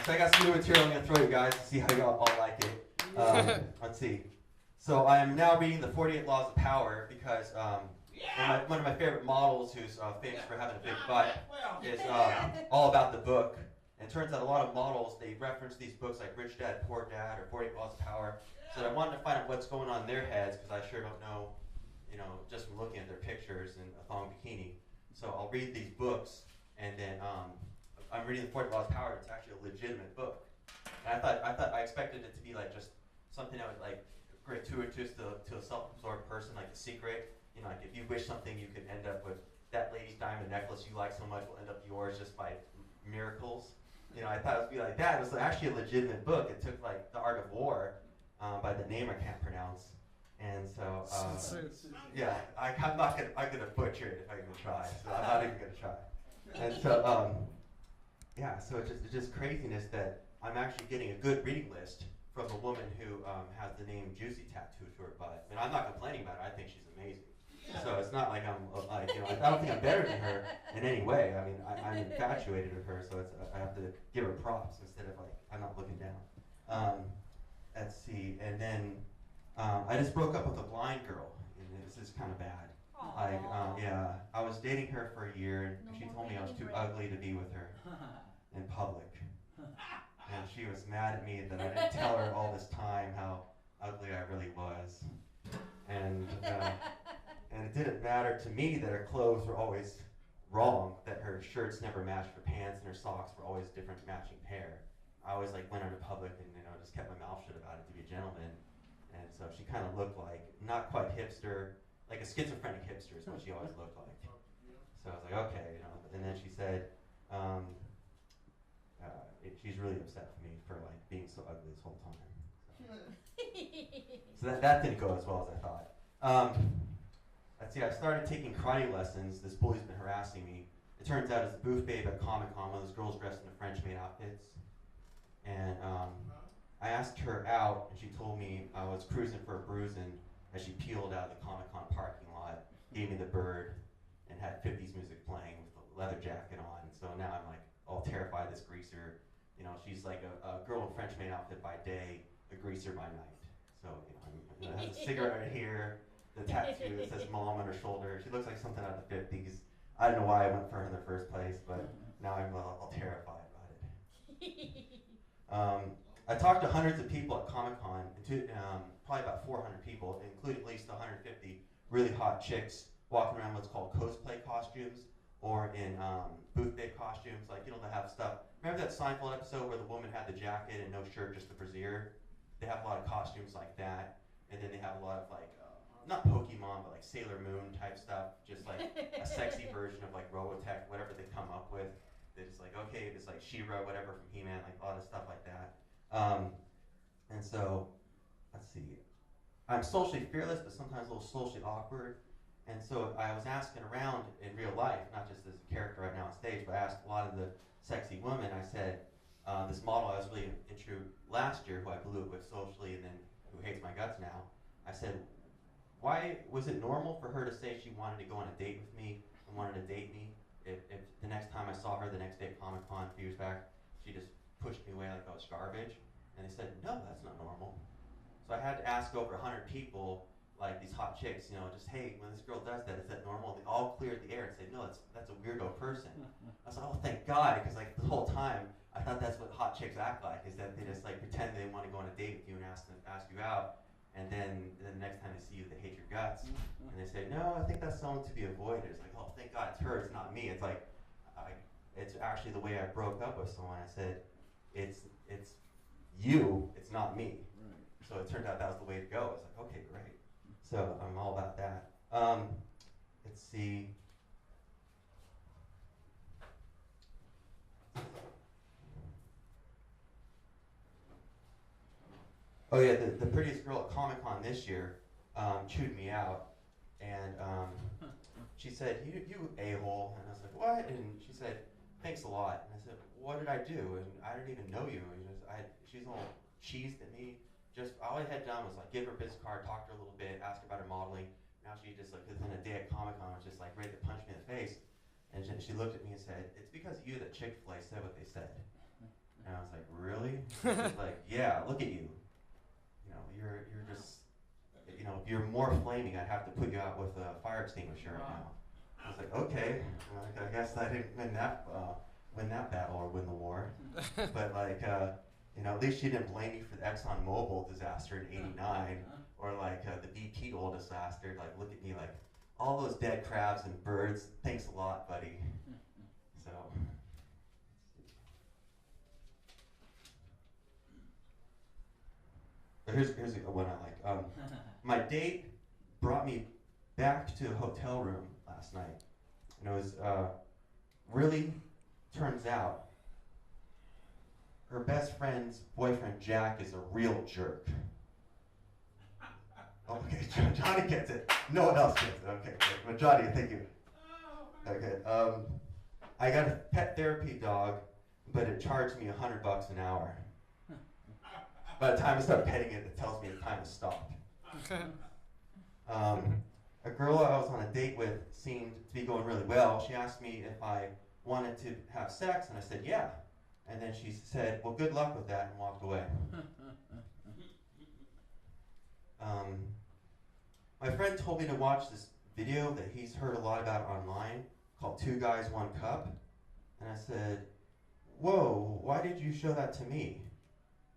So I got some new material I'm going to throw you guys to see how you all like it. Let's see. So I am now reading the 48 Laws of Power because one of my favorite models who's famous for having a big butt is all about the book. And it turns out a lot of models, they reference these books like Rich Dad, Poor Dad, or 48 Laws of Power. So I wanted to find out what's going on in their heads because I sure don't know, just from looking at their pictures in a thong bikini. So I'll read these books, and then I'm reading the 48 Laws of Power. It's actually a legitimate book. And I expected it to be like just something that was like gratuitous to a self-absorbed person, like The Secret. Like if you wish something, you could end up with that lady's diamond necklace you like so much will end up yours just by miracles. I thought it would be like that. It was actually a legitimate book. It took like The Art of War by the name I can't pronounce. And so, yeah, I'm gonna butcher it if I even try. So I'm not even gonna try. And so, yeah, so it's just craziness that I'm actually getting a good reading list from a woman who has the name Juicy tattooed to her butt. And I'm not complaining about it. I think she's amazing. So it's not like I'm like, I don't think I'm better than her in any way. I mean, I'm infatuated with her, so I have to give her props instead of like, I'm not looking down. Let's see, and then I just broke up with a blind girl, and this is kind of bad. Like, yeah, I was dating her for a year, and she told me I was too ugly to be with her in public. And she was mad at me that I didn't tell her all this time how ugly I really was. And it didn't matter to me that her clothes were always wrong, that her shirts never matched her pants and her socks were always different matching pair. I always like went out in public and just kept my mouth shut about it to be a gentleman. And so she kind of looked like, not quite hipster, like a schizophrenic hipster is what she always looked like. So I was like, okay, and then she said, she's really upset with me for like being so ugly this whole time. So that didn't go as well as I thought. Let's see, I started taking karate lessons. This bully's been harassing me. It turns out it's a booth babe at Comic-Con, one of those girls dressed in the French maid outfits. And I asked her out, and she told me I was cruising for a bruising as she peeled out of the Comic-Con parking lot, gave me the bird, and had 50s music playing with a leather jacket on. So now I'm like all terrified of this greaser. She's like a girl in French maid outfit by day, a greaser by night. So, has a cigarette right here, the tattoo that says mom on her shoulder. She looks like something out of the 50s. I don't know why I went for her in the first place, but now I'm all terrified about it. I talked to hundreds of people at Comic-Con, probably about 400 people, including at least 150 really hot chicks walking around what's called cosplay costumes, or in booth babe costumes, like, they have stuff. Remember that Seinfeld episode where the woman had the jacket and no shirt, just the brassiere? They have a lot of costumes like that, and then they have a lot of like, not Pokemon, but like Sailor Moon type stuff, just like a sexy version of like Robotech, whatever they come up with. They're just like, okay, it's like She-Ra, whatever from He-Man, like a lot of stuff like that. And so, let's see. I'm socially fearless, but sometimes a little socially awkward. And so I was asking around in real life, not just as a character right now on stage, but I asked a lot of the sexy women. I said, this model I was really into last year, who I blew it with socially and then who hates my guts now, I said, why was it normal for her to say she wanted to go on a date with me and wanted to date me if the next time I saw her the next day at Comic-Con a few years back, she just pushed me away like I was garbage? And they said, no, that's not normal. So I had to ask over 100 people, like these hot chicks, just, hey, when this girl does that, is that normal? And they all cleared the air and said, no, that's a weirdo person. I was like, oh, thank God, because like the whole time, I thought that's what hot chicks act like, is that they just like pretend they want to go on a date with you and ask you out, and then the next time they see you, they hate your guts, and they say, no, I think that's someone to be avoided. It's like, oh, thank God it's her, it's not me. It's like, it's actually the way I broke up with someone. I said, it's you, it's not me. So it turned out that was the way to go. It's like, okay, great. So I'm all about that. Let's see. Oh yeah, the prettiest girl at Comic-Con this year chewed me out, and she said, you a-hole, and I was like, what? And she said, thanks a lot. And I said, what did I do? And I didn't even know you. And she's all cheesed at me. Just all I had done was like give her a business card, talk to her a little bit, ask about her modeling. Now she just like within a day at Comic-Con was just like ready to punch me in the face. And she looked at me and said, it's because of you that Chick-fil-A said what they said. And I was like, really? She's like, yeah, look at you. You know, you're just, you know, if you're more flaming, I'd have to put you out with a fire extinguisher right now. I was like, okay. Like, I guess I didn't win that battle or win the war. But like, you know, at least she didn't blame me for the ExxonMobil disaster in '89 or like the BP oil disaster. Like, look at me, like all those dead crabs and birds. Thanks a lot, buddy. So. But here's a one I like. My date brought me back to a hotel room last night, and it was really turns out her best friend's boyfriend Jack is a real jerk. Okay, Johnny gets it. No one else gets it. Okay, but Johnny, thank you. Okay, I got a pet therapy dog, but it charged me $100 an hour. By the time I start petting it, it tells me the time to stop. A girl I was on a date with seemed to be going really well. She asked me if I wanted to have sex, and I said, yeah. And then she said, well, good luck with that, and walked away. My friend told me to watch this video that he's heard a lot about online called 2 Guys, 1 Cup. And I said, whoa, why did you show that to me?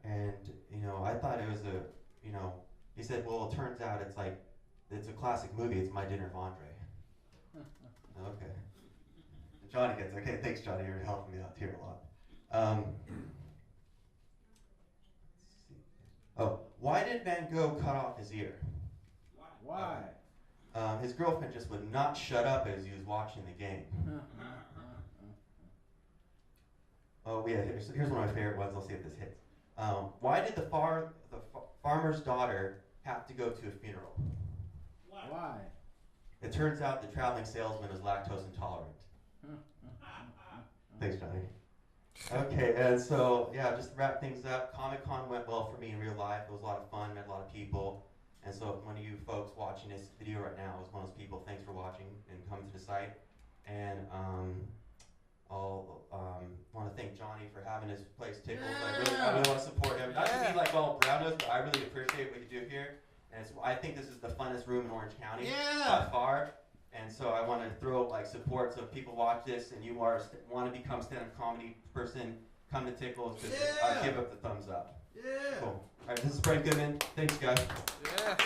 And, you know, I thought it was a, you know, he said, well, it turns out it's like, it's a classic movie. It's My Dinner of Andre. Okay. Johnny gets it. Okay, thanks, Johnny. You're helping me out here a lot. Oh, why did Van Gogh cut off his ear? Why? His girlfriend just would not shut up as he was watching the game. Oh, yeah, here's one of my favorite ones. I'll see if this hits. Why did the farmer's daughter have to go to a funeral? Why? It turns out the traveling salesman was lactose intolerant. Thanks, Johnny. Okay, and so, yeah, just to wrap things up, Comic-Con went well for me in real life. It was a lot of fun, met a lot of people. And so if one of you folks watching this video right now is one of those people, thanks for watching and coming to the site. And I'll want to thank Johnny for having his place Tickles. I really want to support him. Not to be like all brown nose, but I really appreciate what you do here. And I think this is the funnest room in Orange County by far. And so I want to throw like support. So if people watch this and you want to become stand-up comedy person, come to Tickles. Just give up the thumbs up. Yeah. Cool. All right, this is Brent Goodman. Thanks, guys. Yeah.